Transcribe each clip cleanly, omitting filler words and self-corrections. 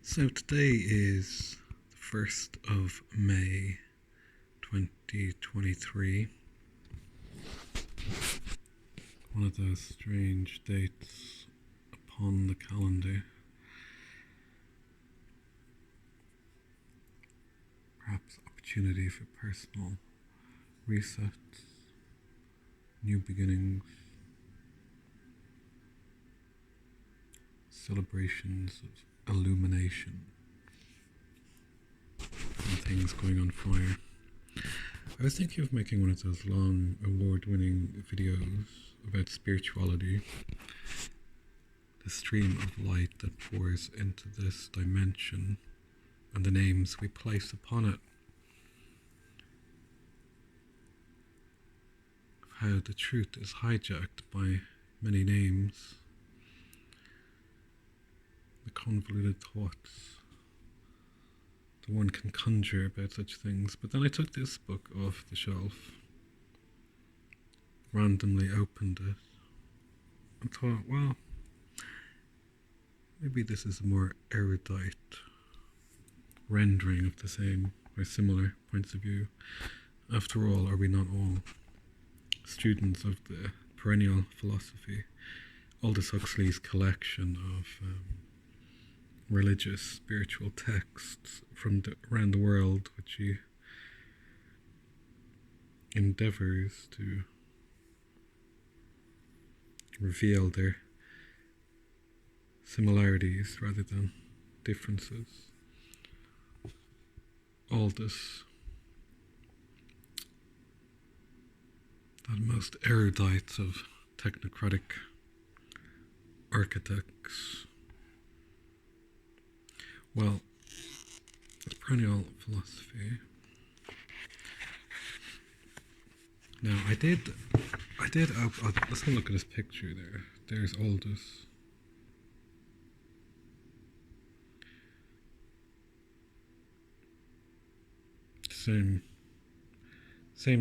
So today is the 1st of May 2023. One of those strange dates upon the calendar. Perhaps opportunity for personal resets, new beginnings, celebrations of illumination, and things going on fire. I was thinking of making one of those long, award-winning videos about spirituality, the stream of light that pours into this dimension, and the names we place upon it. Of how the truth is hijacked by many names, the convoluted thoughts that one can conjure about such things. But then I took this book off the shelf, randomly opened it, and thought, well, maybe this is a more erudite rendering of the same or similar points of view. After all, are we not all students of the Perennial Philosophy, Aldous Huxley's collection of religious, spiritual texts from around the world, which he endeavours to reveal their similarities rather than differences. Aldous, that most erudite of technocratic architects. Well, it's Perennial Philosophy. Now, I did. Let's have a look at this picture there. There's Aldous. Same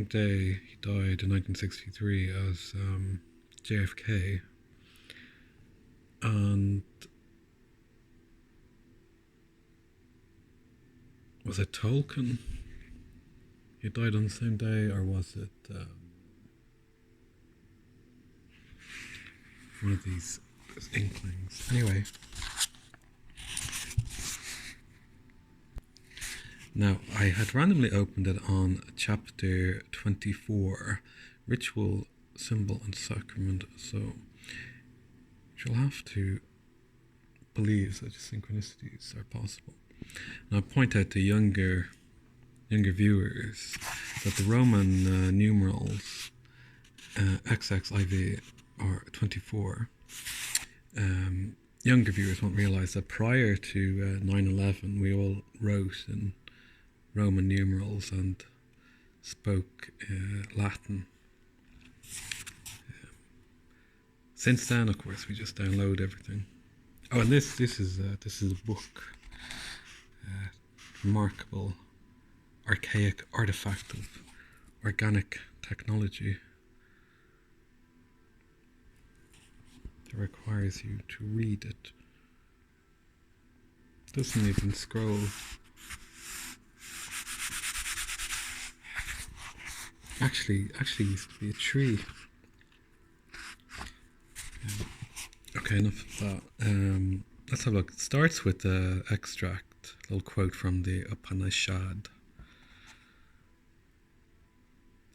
day he died in 1963 as JFK, and was it Tolkien? He died on the same day, or was it one of these inklings? Anyway. Now, I had randomly opened it on chapter 24, Ritual, Symbol and Sacrament, so you'll have to believe such synchronicities are possible. Now, I point out to younger viewers that the Roman numerals XXIV or 24, younger viewers won't realise that prior to 9/11 we all wrote in Roman numerals and spoke Latin. Since then, of course, we just download everything. Oh, and this is a book, remarkable archaic artifact of organic technology that requires you to read it. Doesn't even scroll. Actually used to be a tree. Okay, enough of that. Let's have a look. It starts with the extract, a little quote from the Upanishad,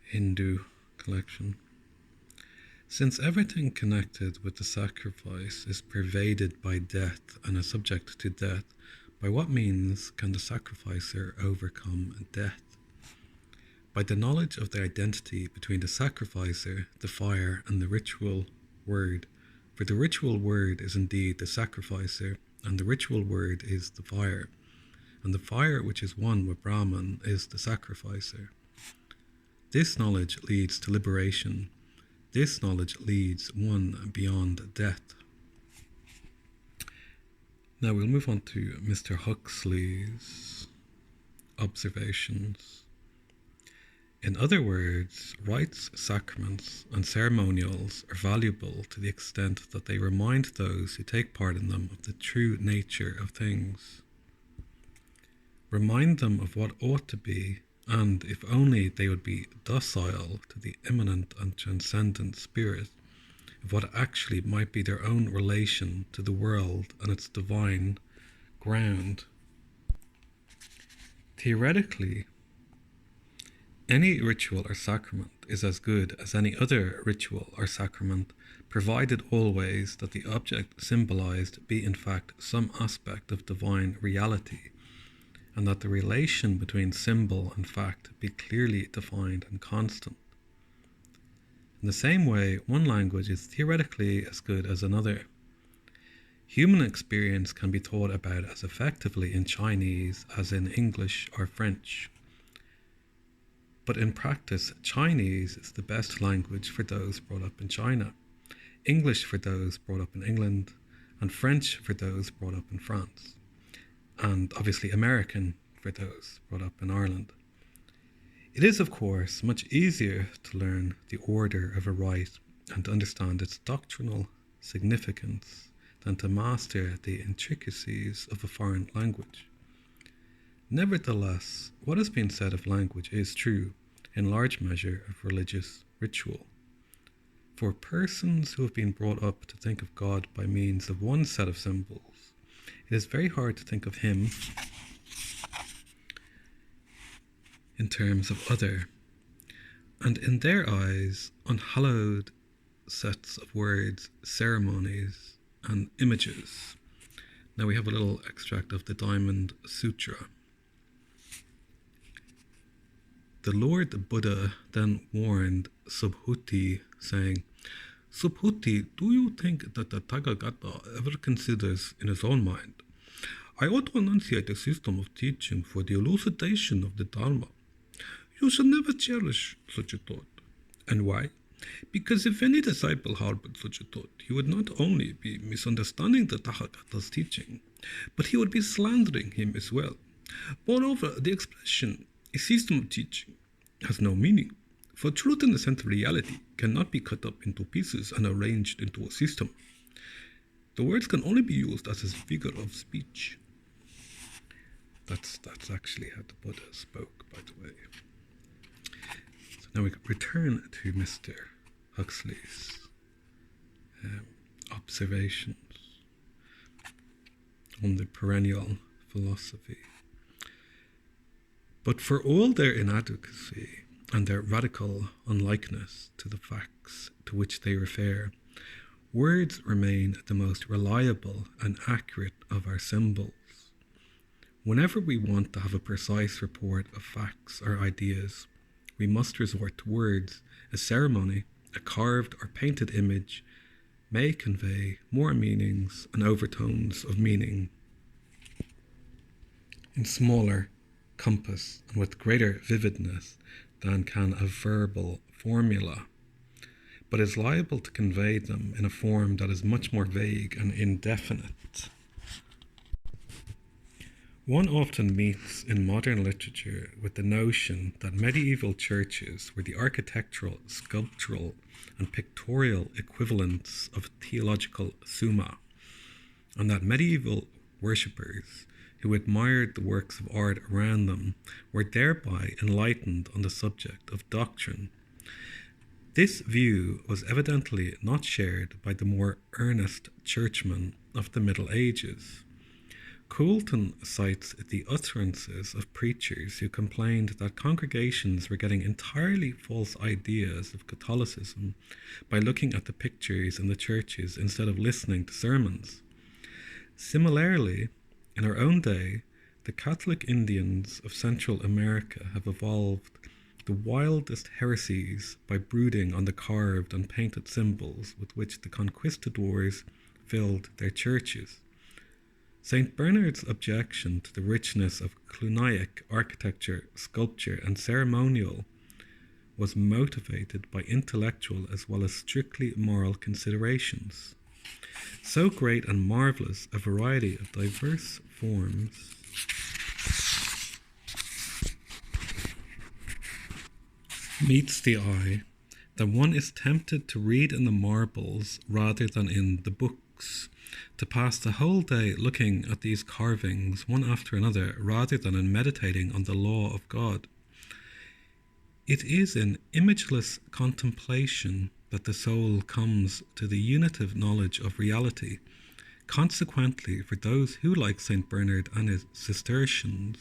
Hindu collection. Since everything connected with the sacrifice is pervaded by death and is subject to death, by what means can the sacrificer overcome death? By the knowledge of the identity between the sacrificer, the fire, and the ritual word. For the ritual word is indeed the sacrificer, and the ritual word is the fire. And the fire which is one with Brahman is the sacrificer. This knowledge leads to liberation. This knowledge leads one beyond death. Now we'll move on to Mr. Huxley's observations. In other words, rites, sacraments, and ceremonials are valuable to the extent that they remind those who take part in them of the true nature of things. remind them of what ought to be, and if only they would be docile to the immanent and transcendent spirit of what actually might be their own relation to the world and its divine ground. Theoretically, any ritual or sacrament is as good as any other ritual or sacrament, provided always that the object symbolized be in fact some aspect of divine reality, and that the relation between symbol and fact be clearly defined and constant. In the same way, one language is theoretically as good as another. Human experience can be thought about as effectively in Chinese as in English or French. But in practice, Chinese is the best language for those brought up in China, English for those brought up in England, and French for those brought up in France, and obviously American for those brought up in Ireland. It is, of course, much easier to learn the order of a rite and to understand its doctrinal significance than to master the intricacies of a foreign language. Nevertheless, what has been said of language is true, in large measure, of religious ritual. For persons who have been brought up to think of God by means of one set of symbols, it is very hard to think of Him in terms of other, and in their eyes, unhallowed sets of words, ceremonies, and images. Now we have a little extract of the Diamond Sutra. The Lord Buddha then warned Subhuti, saying, "Subhuti, do you think that the Tathagata ever considers in his own mind, I ought to enunciate a system of teaching for the elucidation of the Dharma? You should never cherish such a thought. And why? Because if any disciple harbored such a thought, he would not only be misunderstanding the Tathagata's teaching, but he would be slandering him as well. Moreover, the expression, a system of teaching, has no meaning, for truth in the sense of reality cannot be cut up into pieces and arranged into a system. The words can only be used as a figure of speech." That's actually how the Buddha spoke, by the way. So now we return to Mr. Huxley's observations on the perennial philosophy. But for all their inadequacy and their radical unlikeness to the facts to which they refer, words remain the most reliable and accurate of our symbols. Whenever we want to have a precise report of facts or ideas, we must resort to words. A ceremony, a carved or painted image, may convey more meanings and overtones of meaning in smaller compass and with greater vividness than can a verbal formula, but is liable to convey them in a form that is much more vague and indefinite. One often meets in modern literature with the notion that medieval churches were the architectural, sculptural, and pictorial equivalents of theological summa, and that medieval worshippers who admired the works of art around them were thereby enlightened on the subject of doctrine. This view was evidently not shared by the more earnest churchmen of the Middle Ages. Coulton cites the utterances of preachers who complained that congregations were getting entirely false ideas of Catholicism by looking at the pictures in the churches instead of listening to sermons. Similarly, in our own day, the Catholic Indians of Central America have evolved the wildest heresies by brooding on the carved and painted symbols with which the conquistadors filled their churches. St. Bernard's objection to the richness of Cluniac architecture, sculpture, and ceremonial was motivated by intellectual as well as strictly moral considerations. So great and marvellous a variety of diverse forms meets the eye that one is tempted to read in the marbles rather than in the books, to pass the whole day looking at these carvings one after another rather than in meditating on the law of God. It is in imageless contemplation that the soul comes to the unitive knowledge of reality. Consequently, for those who, like St. Bernard and his Cistercians,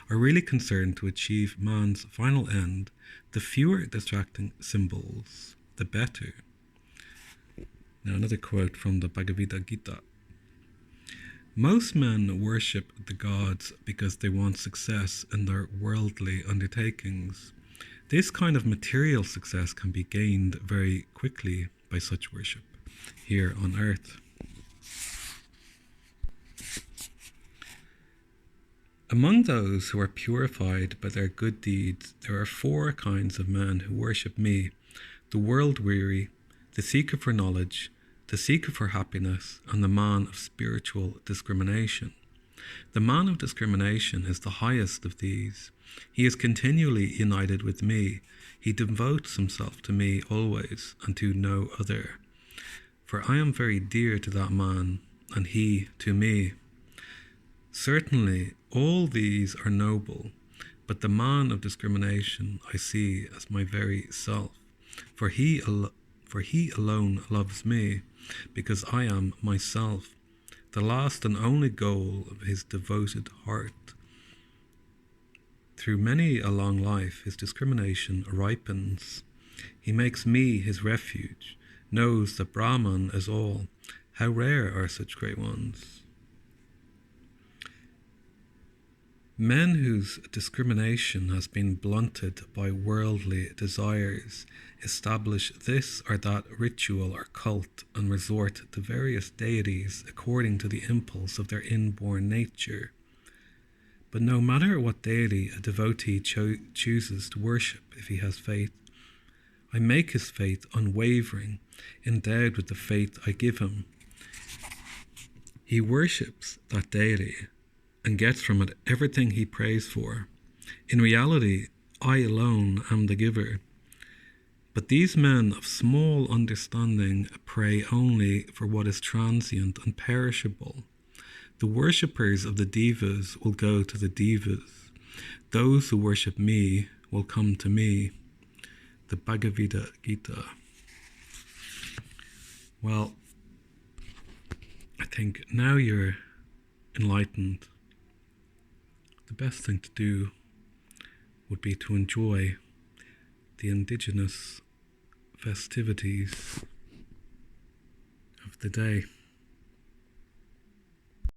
are really concerned to achieve man's final end, the fewer distracting symbols, the better. Now another quote from the Bhagavad Gita. Most men worship the gods because they want success in their worldly undertakings. This kind of material success can be gained very quickly by such worship here on earth. Among those who are purified by their good deeds, there are 4 kinds of men who worship me: the world-weary, the seeker for knowledge, the seeker for happiness, and the man of spiritual discrimination. The man of discrimination is the highest of these. He is continually united with me. He devotes himself to me always, and to no other. For I am very dear to that man, and he to me. Certainly, all these are noble, but the man of discrimination I see as my very self, for he alone loves me, because I am myself, the last and only goal of his devoted heart. Through many a long life, his discrimination ripens. He makes me his refuge, knows that Brahman is all. How rare are such great ones! Men whose discrimination has been blunted by worldly desires establish this or that ritual or cult and resort to various deities according to the impulse of their inborn nature. But no matter what deity a devotee chooses to worship, if he has faith, I make his faith unwavering, endowed with the faith I give him. He worships that deity and gets from it everything he prays for. In reality, I alone am the giver. But these men of small understanding pray only for what is transient and perishable. The worshippers of the devas will go to the devas. Those who worship me will come to me. The Bhagavad Gita. Well, I think now you're enlightened, the best thing to do would be to enjoy the indigenous festivities of the day.